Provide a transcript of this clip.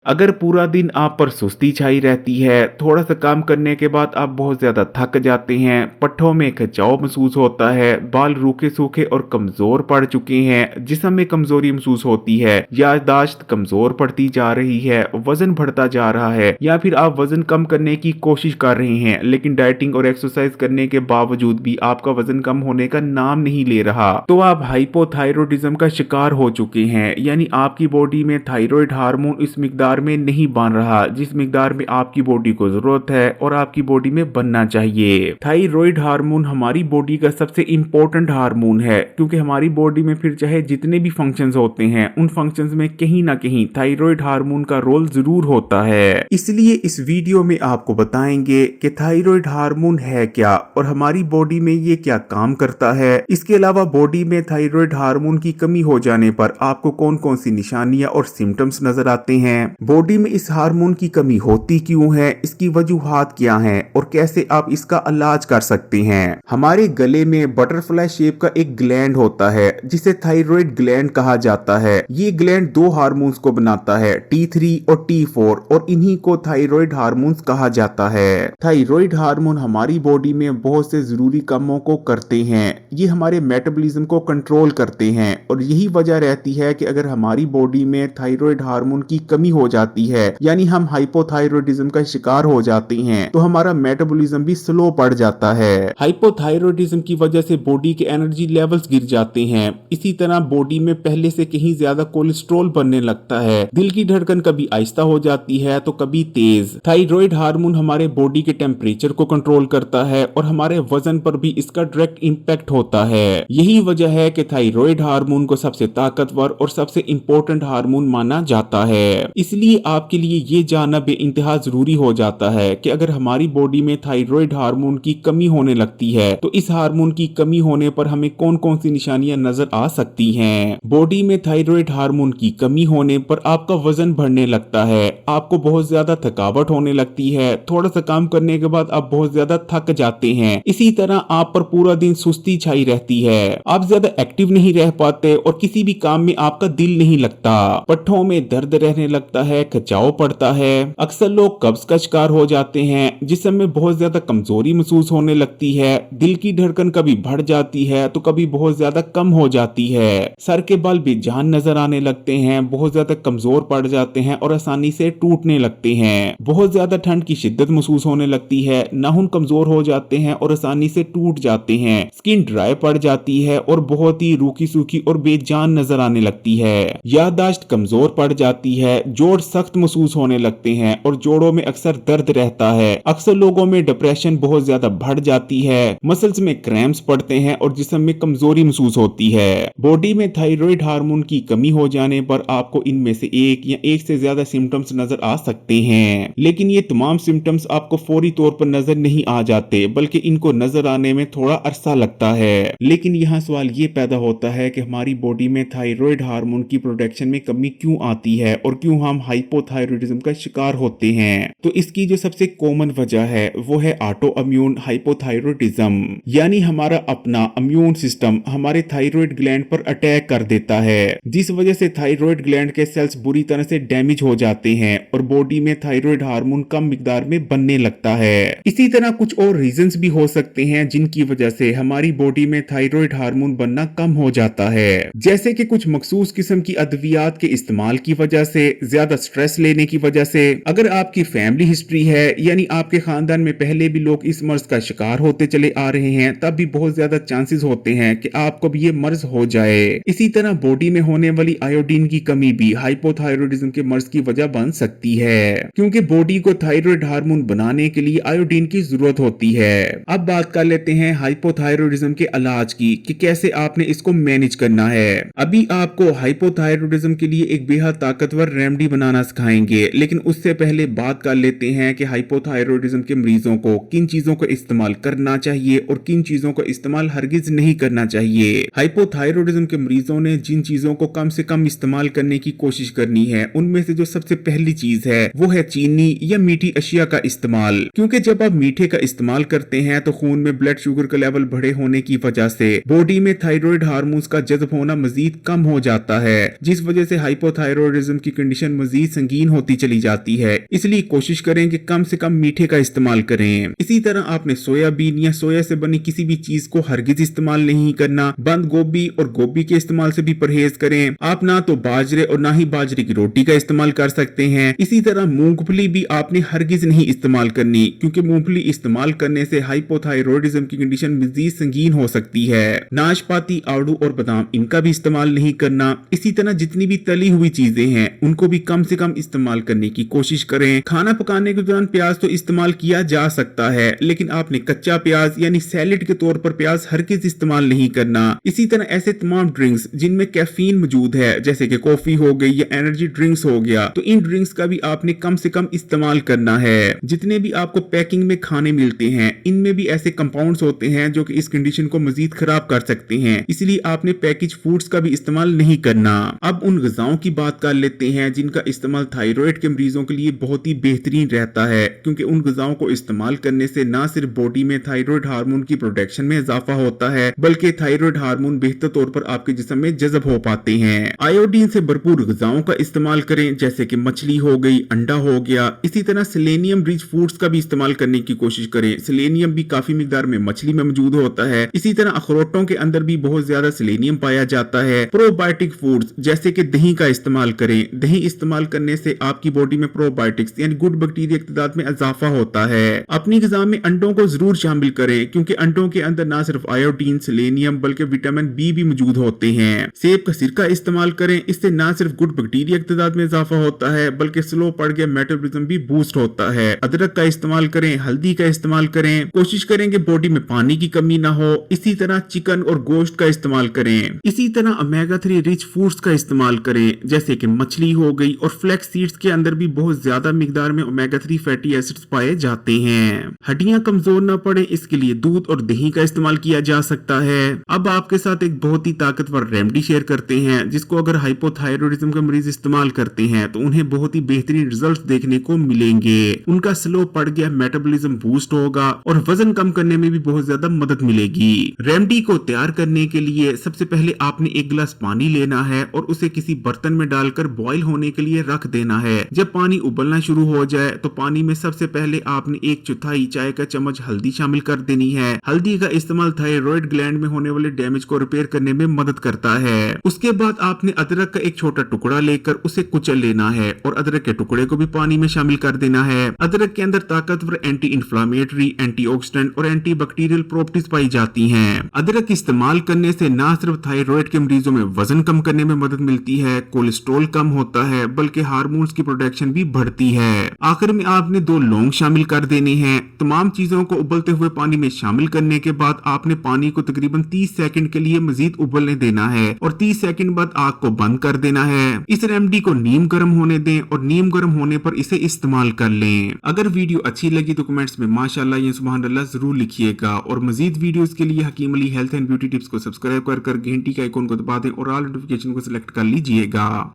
अगर पूरा दिन आप पर सुस्ती छाई रहती है, थोड़ा सा काम करने के बाद आप बहुत ज़्यादा थक जाते हैं, पट्ठों में खिंचाव महसूस होता है, बाल रूखे सूखे और कमज़ोर पड़ चुके हैं, जिस्म में कमज़ोरी महसूस होती है, याददाश्त कमज़ोर पड़ती जा रही है, वज़न बढ़ता जा रहा है, या फिर आप वज़न कम करने की कोशिश कर रहे हैं लेकिन डाइटिंग और एक्सरसाइज करने के बावजूद भी आपका वज़न कम होने का नाम नहीं ले रहा, तो आप हाइपोथायरॉयडिज्म का शिकार हो चुके हैं। यानी आपकी बॉडी में थायराइड हार्मोन इस मिकदार में नहीं बन रहा जिस मिकदार में आपकी बॉडी को जरूरत है और आपकी बॉडी में बनना चाहिए। थायराइड हार्मोन हमारी बॉडी का सबसे इंपॉर्टेंट हार्मोन है, क्योंकि हमारी बॉडी में फिर चाहे जितने भी फंक्शंस होते हैं उन फंक्शंस में कहीं ना कहीं थायराइड हार्मोन का रोल जरूर होता है। इसलिए इस वीडियो में आपको बताएंगे कि थायराइड हार्मोन है क्या और हमारी बॉडी में ये क्या काम करता है। इसके अलावा बॉडी में थायराइड हार्मोन की कमी हो जाने पर आपको कौन कौन सी निशानियां और सिम्टम्स नजर आते हैं, बॉडी में इस हार्मोन की कमी होती क्यों है, इसकी वजूहात क्या हैं और कैसे आप इसका इलाज कर सकते हैं। हमारे गले में बटरफ्लाई शेप का एक ग्लैंड होता है जिसे थायराइड ग्लैंड कहा जाता है। ये ग्लैंड दो हार्मोन्स को बनाता है, T3 और T4, और इन्हीं को थायराइड हार्मोन्स कहा जाता है। थायराइड हार्मोन हमारी बॉडी में बहुत से जरूरी कामों को करते हैं। ये हमारे मेटाबॉलिज्म को कंट्रोल करते हैं और यही वजह रहती है कि अगर हमारी बॉडी में थायराइड हार्मोन की कमी हो जाती है, यानी हम हाइपोथायरॉयडिज्म का शिकार हो जाते हैं, तो हमारा मेटाबॉलिज्म भी स्लो पड़ जाता है। हाइपोथायरॉयडिज्म की वजह से बॉडी के एनर्जी लेवल्स गिर जाते हैं। इसी तरह बॉडी में पहले से कहीं ज्यादा कोलेस्ट्रॉल बनने लगता है, दिल की धड़कन कभी आहिस्ता हो जाती है तो कभी तेज। थायराइड हार्मोन हमारे बॉडी के टेम्परेचर को कंट्रोल करता है और हमारे वजन पर भी इसका डायरेक्ट इम्पैक्ट होता है। यही वजह है कि थायराइड हार्मोन को सबसे ताकतवर और सबसे इंपॉर्टेंट हार्मोन माना जाता है। इसलिए आपके लिए ये जानना बेइंतहा जरूरी हो जाता है कि अगर हमारी बॉडी में थायराइड हार्मोन की कमी होने लगती है तो इस हार्मोन की कमी होने पर हमें कौन कौन सी निशानियां नजर आ सकती हैं। बॉडी में थायराइड हार्मोन की कमी होने पर आपका वजन बढ़ने लगता है, आपको बहुत ज्यादा थकावट होने लगती है, थोड़ा सा काम करने के बाद आप बहुत ज्यादा थक जाते हैं। इसी तरह आप पर पूरा दिन सुस्ती छाई रहती है, आप ज्यादा एक्टिव नहीं रह पाते और किसी भी काम में आपका दिल नहीं लगता, पट्ठों में दर्द रहने लगता है, खिंचाव पड़ता है, अक्सर लोग कब्ज का शिकार हो जाते हैं, जिसम में बहुत ज्यादा कमजोरी महसूस होने लगती है, दिल की धड़कन कभी बढ़ जाती है तो कभी बहुत ज्यादा कम हो जाती है, सर के बाल बेजान नजर आने लगते हैं, बहुत ज्यादा कमजोर पड़ जाते हैं और आसानी से टूटने लगते हैं, बहुत ज्यादा ठंड की शिद्दत महसूस होने लगती है, नाखून कमजोर हो जाते हैं और आसानी से टूट जाते हैं, स्किन ड्राई पड़ जाती है और बहुत ही रूखी सूखी और बेजान नजर आने लगती है, याददाश्त कमजोर पड़ जाती है, जोड़ सख्त महसूस होने लगते हैं और जोड़ों में अक्सर दर्द रहता है, अक्सर लोगों में डिप्रेशन बहुत ज्यादा बढ़ जाती है, मसल्स में क्रैम्प्स पड़ते हैं और जिस्म में कमजोरी महसूस होती है। बॉडी में थायराइड हार्मोन की कमी हो जाने पर आपको इनमें से एक या एक से ज्यादा सिम्टम्स नजर आ सकते हैं, लेकिन ये तमाम सिम्टम्स आपको फौरी तौर पर नजर नहीं आ जाते, बल्कि इनको नजर आने में थोड़ा अरसा लगता है। लेकिन यहाँ सवाल ये पैदा होता है कि हमारी बॉडी में थायराइड हार्मोन की प्रोडक्शन में कमी क्यों आती है और क्यों हम हाइपोथायरॉयडिज्म का शिकार होते हैं। तो इसकी जो सबसे कॉमन वजह है वो है ऑटो इम्यून हाइपोथायरॉयडिज्म, यानी हमारा अपना इम्यून सिस्टम हमारे थायराइड ग्लैंड पर अटैक कर देता है, जिस वजह से थायराइड ग्लैंड के सेल्स बुरी तरह से डैमेज हो जाते हैं और बॉडी में थायराइड हार्मोन कम मिकदार में बनने लगता है। इसी तरह कुछ और रीजंस भी हो सकते हैं जिनकी वजह से हमारी बॉडी में थायराइड हार्मोन बनना कम हो जाता है, जैसे कि कुछ मखसूस किस्म की अद्वियात के इस्तेमाल की वजह से, ज्यादा स्ट्रेस लेने की वजह से, अगर आपकी फैमिली हिस्ट्री है यानी आपके खानदान में पहले भी लोग इस मर्ज का शिकार होते चले आ रहे हैं, तब भी बहुत ज्यादा चांसेस होते हैं कि आपको भी ये मर्ज हो जाए। इसी तरह बॉडी में होने वाली आयोडीन की कमी भी हाइपोथायरॉयडिज्म के मर्ज की वजह बन सकती है, क्योंकि बॉडी को थायराइड हार्मोन बनाने के लिए आयोडीन की जरूरत होती है। अब बात कर लेते हैं हाइपोथायरॉयडिज्म के इलाज की कि कैसे आपने इसको मैनेज करना है। अभी आपको हाइपोथायरॉयडिज्म के लिए एक बेहद ताकतवर रेमेडी बनाना सिखाएंगे, लेकिन उससे पहले बात कर लेते हैं कि हाइपोथायरॉयडिज्म के मरीजों को किन चीजों का इस्तेमाल करना चाहिए और किन चीजों का इस्तेमाल हरगिज नहीं करना चाहिए। हाइपोथायरॉयडिज्म के मरीजों ने जिन चीजों को कम से कम इस्तेमाल करने की कोशिश करनी है, उनमें से जो सबसे पहली चीज है वो है चीनी या मीठी अशिया का इस्तेमाल, क्योंकि जब आप मीठे का इस्तेमाल करते हैं तो खून में ब्लड शुगर का लेवल बढ़े होने की वजह से बॉडी में थायराइड हार्मोन्स का जज्ब होना मजीद कम हो जाता है, जिस वजह से हाइपोथायरॉयडिज्म की कंडीशन मजीद मजीद संगीन होती चली जाती है। इसलिए कोशिश करें कि कम से कम मीठे का इस्तेमाल करें। इसी तरह आपने सोयाबीन या सोया से बनी किसी भी चीज को हरगिज इस्तेमाल नहीं करना। बंद गोभी और गोभी के इस्तेमाल से भी परहेज करें। आप ना तो बाजरे और ना ही बाजरे की रोटी का इस्तेमाल कर सकते हैं। इसी तरह मूंगफली भी आपने हरगिज नहीं इस्तेमाल करनी, क्योंकि मूंगफली इस्तेमाल करने से हाइपोथायरॉयडिज्म की कंडीशन मजीद संगीन हो सकती है। नाशपाती, आड़ू और बादाम इनका भी इस्तेमाल नहीं करना। इसी तरह जितनी भी तली हुई चीजें हैं उनको भी कम से कम इस्तेमाल करने की कोशिश करें। खाना पकाने के दौरान प्याज तो इस्तेमाल किया जा सकता है, लेकिन आपने कच्चा प्याज यानी सैलेड के तौर पर प्याज हरगिज इस्तेमाल नहीं करना। इसी तरह ऐसे तमाम ड्रिंक्स जिनमें कैफीन मौजूद है, जैसे कि कॉफी हो गई या एनर्जी ड्रिंक्स हो गया, तो इन ड्रिंक्स का भी आपने कम से कम इस्तेमाल करना है। जितने भी आपको पैकिंग में खाने मिलते हैं इनमें भी ऐसे कंपाउंड्स होते हैं जो कि इस कंडीशन को मजीद खराब कर सकते हैं, इसलिए आपने पैकेज फूड्स का भी इस्तेमाल नहीं करना। अब उन ग़िज़ाओं की बात कर लेते हैं जिनका इस्तेमाल थायराइड के मरीजों के लिए बहुत ही बेहतरीन रहता है, क्योंकि उन ग़िज़ाओं को इस्तेमाल करने से न सिर्फ बॉडी में थायराइड हार्मोन की प्रोडक्शन में इजाफा होता है, बल्कि थायराइड हार्मोन बेहतर तौर पर आपके जिस्म में जज़ब हो पाते हैं। आयोडीन से भरपूर ग़िज़ाओं का इस्तेमाल करें, जैसे कि मछली हो गई, अंडा हो गया। इसी तरह सेलेनियम रिच फूड्स का भी इस्तेमाल करने की कोशिश करें। सेलेनियम भी काफी मिकदार में मछली में मौजूद होता है। इसी तरह अखरोटों के अंदर भी बहुत ज्यादा सेलेनियम पाया जाता है। प्रोबायोटिक फूड्स जैसे कि दही का इस्तेमाल करें। दही इस्तेमाल करने से आपकी बॉडी में प्रोबायोटिक्स यानी गुड बैक्टीरिया की तादाद में इजाफा होता है। अपनी ग़िज़ा में अंडों को जरूर शामिल करें, क्योंकि अंडों के अंदर न सिर्फ आयोडीन, सेलेनियम बल्कि विटामिन बी भी मौजूद होते हैं। सेब का सिरका इस्तेमाल करें, इससे न सिर्फ गुड बैक्टीरिया की तादाद में इजाफा होता है बल्कि स्लो पड़ गया मेटाबॉलिज्म भी बूस्ट होता है। अदरक का इस्तेमाल करें, हल्दी का इस्तेमाल करें। कोशिश करें कि बॉडी में पानी की कमी ना हो। इसी तरह चिकन और गोश्त का इस्तेमाल करें। इसी तरह ओमेगा 3 रिच फूड्स का इस्तेमाल करें, जैसे कि मछली हो गई, और फ्लैक्स सीड्स के अंदर भी बहुत ज्यादा मिकदार में ओमेगा 3 फैटी एसिड्स पाए जाते हैं। हड्डियां कमजोर न पड़े इसके लिए दूध और दही का इस्तेमाल किया जा सकता है। अब आपके साथ एक बहुत ही ताकतवर रेमेडी शेयर करते हैं, जिसको अगर हाइपोथायरॉयडिज्म का मरीज इस्तेमाल करते हैं तो उन्हें बहुत ही बेहतरीन रिजल्ट देखने को मिलेंगे। उनका स्लो पड़ गया मेटाबॉलिज्म बूस्ट होगा और वजन कम करने में भी बहुत ज्यादा मदद मिलेगी। रेमेडी को तैयार करने के लिए सबसे पहले आपने एक गिलास पानी लेना है और उसे किसी बर्तन में डालकर बॉईल होने के लिए रख देना है। जब पानी उबलना शुरू हो जाए तो पानी में सबसे पहले आपने 1/4 चाय का चम्मच हल्दी शामिल कर देनी है। हल्दी का इस्तेमाल थायराइड ग्लैंड में होने वाले डैमेज को रिपेयर करने में मदद करता है। उसके बाद आपने अदरक का एक छोटा टुकड़ा लेकर उसे कुचल लेना है और अदरक के टुकड़े को भी पानी में शामिल कर देना है। अदरक के अंदर ताकतवर एंटी इंफ्लेमेटरी, एंटीऑक्सीडेंट और एंटी बैक्टीरियल प्रॉपर्टीज पाई जाती हैं। अदरक इस्तेमाल करने से न सिर्फ थायराइड के मरीजों में वजन कम करने में मदद मिलती है, कोलेस्ट्रॉल कम होता है, बल्कि हार्मोन्स की प्रोडक्शन भी बढ़ती है। आखिर में आपने 2 लौंग शामिल कर देने हैं। तमाम चीजों को उबलते हुए पानी में शामिल करने के बाद आपने पानी को तकरीबन 30 सेकंड के लिए मजीद उबलने देना है और 30 सेकंड बाद आग को बंद कर देना है। इस रेमेडी को नीम गर्म होने दें और नीम गर्म होने पर इसे इस्तेमाल कर लें। अगर वीडियो अच्छी लगी तो कमेंट्स में माशाल्लाह या सुभान अल्लाह जरूर लिखिएगा और मजीद वीडियोस के लिए Hakeem Ali health and beauty tips को सब्सक्राइब कर घंटी का आइकॉन को दबा दें और ऑल नोटिफिकेशन को सिलेक्ट कर लीजिएगा।